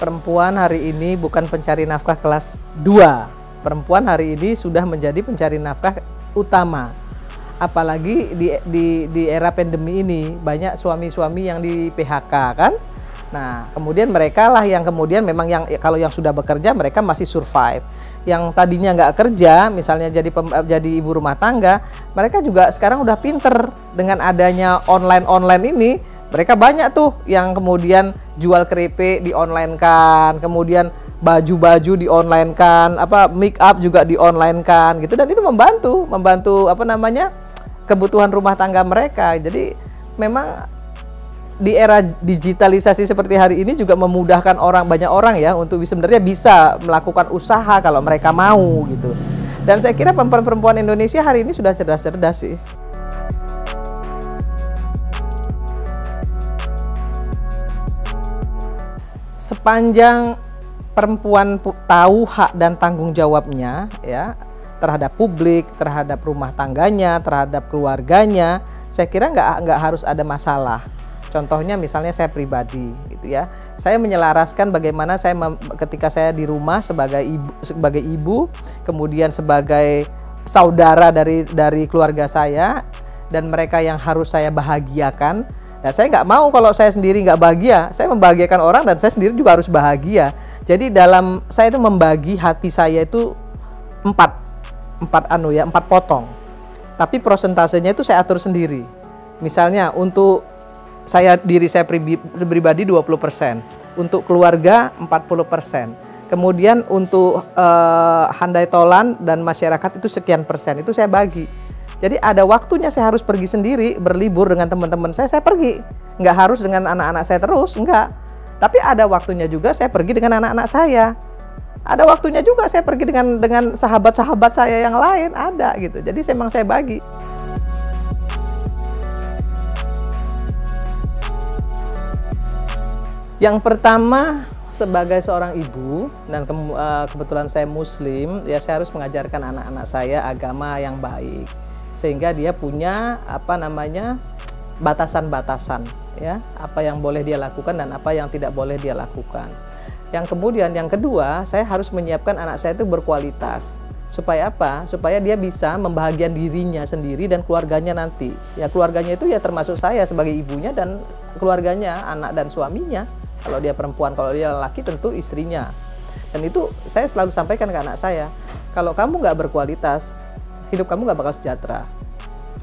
perempuan hari ini bukan pencari nafkah kelas 2. Perempuan hari ini sudah menjadi pencari nafkah utama. Apalagi di era pandemi ini, banyak suami-suami yang di PHK kan. Nah, kemudian mereka lah yang kemudian memang kalau yang sudah bekerja mereka masih survive. Yang tadinya nggak kerja, misalnya jadi ibu rumah tangga, mereka juga sekarang udah pinter dengan adanya online ini. Mereka banyak tuh yang kemudian jual keripik di online kan, kemudian baju-baju di online kan, make up juga di online kan gitu, dan itu membantu kebutuhan rumah tangga mereka. Jadi memang di era digitalisasi seperti hari ini juga memudahkan banyak orang ya untuk sebenarnya bisa melakukan usaha kalau mereka mau gitu. Dan saya kira perempuan Indonesia hari ini sudah cerdas-cerdas sih. Sepanjang perempuan tahu hak dan tanggung jawabnya ya terhadap publik, terhadap rumah tangganya, terhadap keluarganya, saya kira nggak harus ada masalah. Contohnya misalnya saya pribadi gitu ya, saya menyelaraskan bagaimana ketika saya di rumah sebagai ibu, kemudian sebagai saudara dari keluarga saya, dan mereka yang harus saya bahagiakan. Nah, saya nggak mau kalau saya sendiri nggak bahagia, saya membahagiakan orang dan saya sendiri juga harus bahagia. Jadi saya itu membagi hati saya itu empat potong. Tapi prosentasenya itu saya atur sendiri. Misalnya untuk diri saya pribadi 20%, untuk keluarga 40%. Kemudian untuk handai tolan dan masyarakat itu sekian persen, itu saya bagi. Jadi ada waktunya saya harus pergi sendiri, berlibur dengan teman-teman saya pergi. Nggak harus dengan anak-anak saya terus, enggak. Tapi ada waktunya juga saya pergi dengan anak-anak saya. Ada waktunya juga saya pergi dengan sahabat-sahabat saya yang lain, ada gitu. Jadi memang saya bagi. Yang pertama, sebagai seorang ibu dan kebetulan saya Muslim, ya saya harus mengajarkan anak-anak saya agama yang baik. Sehingga dia punya batasan-batasan ya, apa yang boleh dia lakukan dan apa yang tidak boleh dia lakukan. Yang kedua, saya harus menyiapkan anak saya itu berkualitas. Supaya apa? Supaya dia bisa membahagiakan dirinya sendiri dan keluarganya nanti. Ya keluarganya itu ya termasuk saya sebagai ibunya dan keluarganya, anak dan suaminya. Kalau dia perempuan, kalau dia laki tentu istrinya. Dan itu saya selalu sampaikan ke anak saya, kalau kamu nggak berkualitas, hidup kamu nggak bakal sejahtera.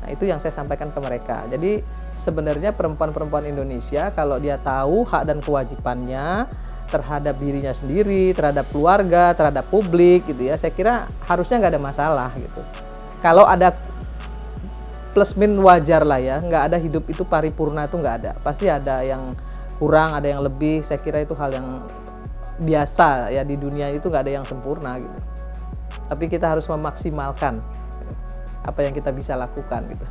Nah, itu yang saya sampaikan ke mereka. Jadi sebenarnya perempuan-perempuan Indonesia kalau dia tahu hak dan kewajibannya terhadap dirinya sendiri, terhadap keluarga, terhadap publik gitu ya, saya kira harusnya nggak ada masalah gitu. Kalau ada plus min wajar lah ya, nggak ada hidup itu paripurna, itu nggak ada. Pasti ada yang kurang, ada yang lebih. Saya kira itu hal yang biasa ya, di dunia itu nggak ada yang sempurna gitu. Tapi kita harus memaksimalkan apa yang kita bisa lakukan gitu.